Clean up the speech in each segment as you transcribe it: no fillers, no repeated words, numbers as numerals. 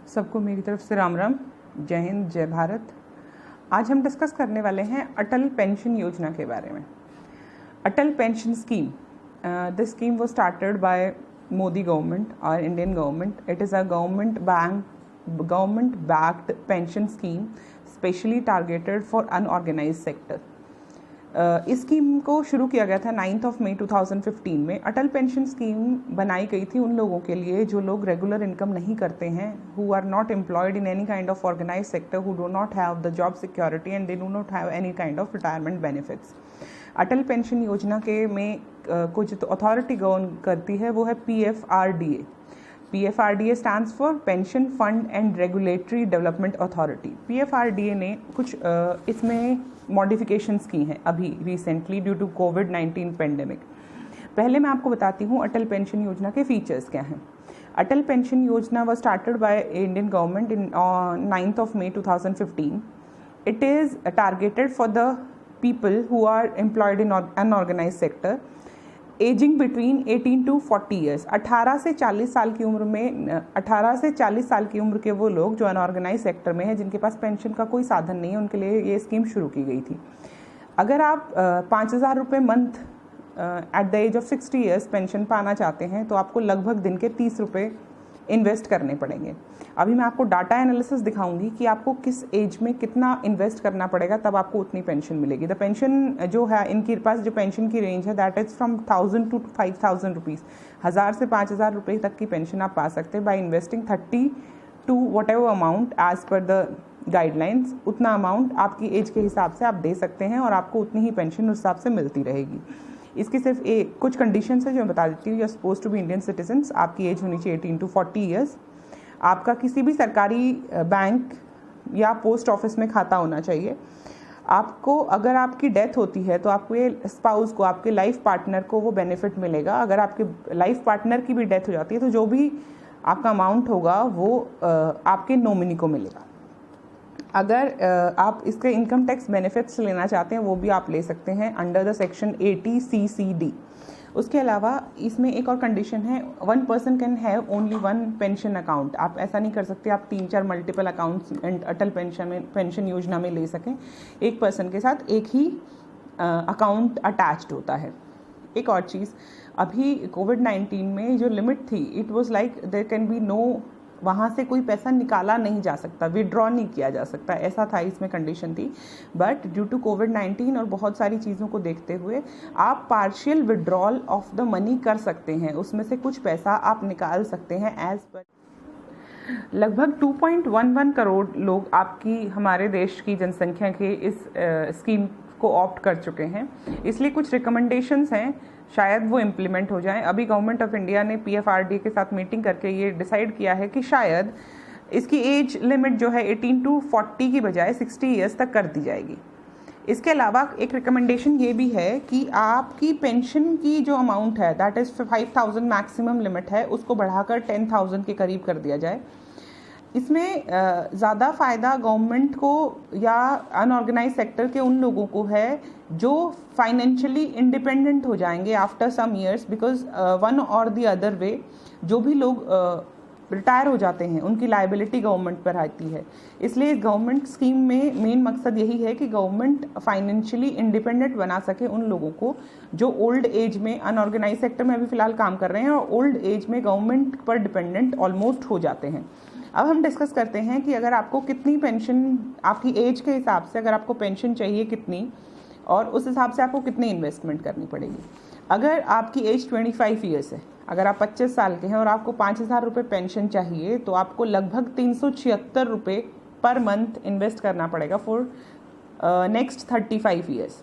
सबको मेरी तरफ से राम राम, जय हिंद, जय भारत। आज हम डिस्कस करने वाले हैं अटल पेंशन योजना के बारे में। Atal pension scheme, this scheme was started by Modi government और Indian government. It is a government backed pension scheme specially targeted for unorganised sector. इस स्कीम को शुरू किया गया था 9 मई 2015 में। अटल पेंशन स्कीम बनाई गई थी उन लोगों के लिए जो लोग रेगुलर इनकम नहीं करते हैं, who are not employed in any kind of organised sector, who do not have the job security and they do not have any kind of retirement benefits. Atal pension Yojana के में कुछ तो अथॉरिटी गवर्न करती है, वो है PFRDA। PFRDA stands for pension fund and regulatory development authority. PFRDA ने कुछ इसमें मॉडिफिकेशंस की हैं अभी रिसेंटली ड्यू टू कोविड-19 पेंडेमिक। पहले मैं आपको बताती हूँ अटल पेंशन योजना के फीचर्स क्या हैं। अटल पेंशन योजना was started by Indian government in 9 May 2015. It is targeted for the people who are employed in unorganized sector, ageing between 18 to 40 years. 18 से 40 साल की उम्र में 18 से 40 साल की उम्र के वो लोग जो अनऑर्गेनाइज सेक्टर में हैं, जिनके पास पेंशन का कोई साधन नहीं है, उनके लिए ये स्कीम शुरू की गई थी। अगर आप 5,000 रुपये month at the age of 60 years pension पाना चाहते हैं तो आपको लगभग दिन के 30 रुपये इन्वेस्ट करने पड़ेंगे। अभी मैं आपको डाटा एनालिसिस दिखाऊंगी कि आपको किस एज में कितना इन्वेस्ट करना पड़ेगा, तब आपको उतनी पेंशन मिलेगी। द पेंशन जो है इनके पास जो पेंशन की रेंज है that is from 1,000 to 5,000 rupees. 1,000 से 5,000 रुपये तक की पेंशन आप पा सकते हैं by investing 30 to whatever amount as per the guidelines. उतना अमाउंट आपकी एज के हिसाब से आप दे सकते हैं और आपको उतनी ही पेंशन उस हिसाब से मिलती रहेगी। इसकी सिर्फ कुछ कंडीशंस है जो मैं बता देती हूँ। You are suppose to be Indian citizens, आपकी एज होनी चाहिए 18 to 40 ईयर्स, आपका किसी भी सरकारी बैंक या पोस्ट ऑफिस में खाता होना चाहिए। आपको अगर आपकी डेथ होती है तो आपको ये स्पाउस को, आपके लाइफ पार्टनर को वो बेनिफिट मिलेगा। अगर आपके लाइफ पार्टनर की भी डेथ हो जाती है तो जो भी आपका अमाउंट होगा वो आपके नॉमिनी को मिलेगा। अगर आप इसके इनकम टैक्स बेनिफिट्स लेना चाहते हैं वो भी आप ले सकते हैं अंडर द सेक्शन 80 CCD। उसके अलावा इसमें एक और कंडीशन है, 1 person can have only 1 pension account. आप ऐसा नहीं कर सकते आप 3-4 मल्टीपल अकाउंट्स अटल पेंशन योजना में ले सकें। एक पर्सन के साथ एक ही अकाउंट अटैच्ड होता है। एक और चीज़, अभी कोविड-19 में जो लिमिट थी, it was like there can be no, वहाँ से कोई पैसा निकाला नहीं जा सकता, विड्रॉ नहीं किया जा सकता, ऐसा था इसमें कंडीशन थी। बट ड्यू टू कोविड-19 और बहुत सारी चीज़ों को देखते हुए आप partial withdrawal of the money कर सकते हैं, उसमें से कुछ पैसा आप निकाल सकते हैं एज पर। लगभग 2.11 करोड़ लोग आपकी हमारे देश की जनसंख्या के इस स्कीम को ऑप्ट कर चुके हैं, इसलिए कुछ रिकमेंडेशंस हैं, शायद वो इम्प्लीमेंट हो जाएं। अभी गवर्नमेंट ऑफ इंडिया ने PFRDA के साथ मीटिंग करके ये डिसाइड किया है कि शायद इसकी एज लिमिट जो है 18 to 40 की बजाय 60 ईयर्स तक कर दी जाएगी। इसके अलावा एक रिकमेंडेशन ये भी है कि आपकी पेंशन की जो अमाउंट है दैट इज़ 5,000 मैक्सिमम लिमिट है, उसको बढ़ाकर 10,000 के करीब कर दिया जाए। इसमें ज़्यादा फ़ायदा गवर्नमेंट को या अनऑर्गेनाइज सेक्टर के उन लोगों को है जो फाइनेंशियली इंडिपेंडेंट हो जाएंगे after some years, because one or the other way जो भी लोग रिटायर हो जाते हैं उनकी लायबिलिटी गवर्नमेंट पर आती है। इसलिए इस गवर्नमेंट स्कीम में मेन मकसद यही है कि गवर्नमेंट फाइनेंशियली इंडिपेंडेंट बना सके उन लोगों को जो ओल्ड एज में अनऑर्गेनाइज सेक्टर में अभी फ़िलहाल काम कर रहे हैं और ओल्ड एज में गवर्नमेंट पर डिपेंडेंट ऑलमोस्ट हो जाते हैं। अब हम डिस्कस करते हैं कि अगर आपको कितनी पेंशन, आपकी एज के हिसाब से अगर आपको पेंशन चाहिए कितनी, और उस हिसाब से आपको कितनी इन्वेस्टमेंट करनी पड़ेगी। अगर आपकी एज 25 ईयर्स है, अगर आप 25 साल के हैं और आपको 5,000 रुपये पेंशन चाहिए तो आपको लगभग 376 रुपये पर मंथ इन्वेस्ट करना पड़ेगा फॉर नेक्स्ट 35 ईयर्स।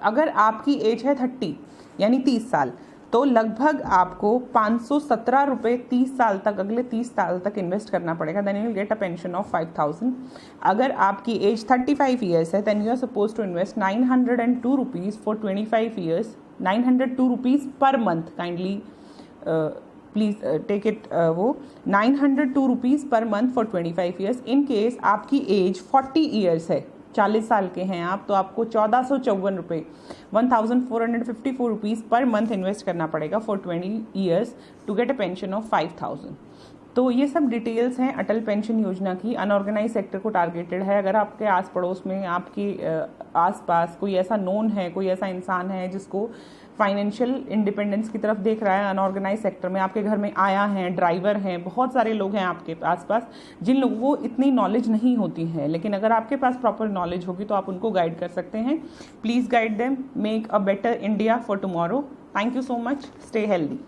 अगर आपकी एज है 30 यानी 30 साल, तो लगभग आपको 517 रुपये 30 साल तक, अगले 30 साल तक इन्वेस्ट करना पड़ेगा। Then you will get a pension of 5,000। अगर आपकी एज 35 ईयर्स है then you are suppose to invest 902 rupees for 25 years, 902 rupees per month. Kindly please take it, वो 902 rupees per month for 25 years. In case आपकी age 40 years है, 40 साल के हैं आप, तो आपको 1,454 रुपये 1,454 रुपीज़ पर मंथ इन्वेस्ट करना पड़ेगा for 20 years to get a pension of 5,000। तो ये सब डिटेल्स हैं अटल पेंशन योजना की। अनऑर्गेनाइज सेक्टर को टारगेटेड है। अगर आपके आस पड़ोस में, आपके आसपास कोई ऐसा नोन है, कोई ऐसा इंसान है जिसको फाइनेंशियल इंडिपेंडेंस की तरफ देख रहा है अनऑर्गेनाइज सेक्टर में, आपके घर में आया है, ड्राइवर हैं, बहुत सारे लोग हैं आपके आसपास जिन लोगों को इतनी नॉलेज नहीं होती है, लेकिन अगर आपके पास प्रॉपर नॉलेज होगी तो आप उनको गाइड कर सकते हैं। Please guide them, make a better India for tomorrow. Thank you so much, stay healthy.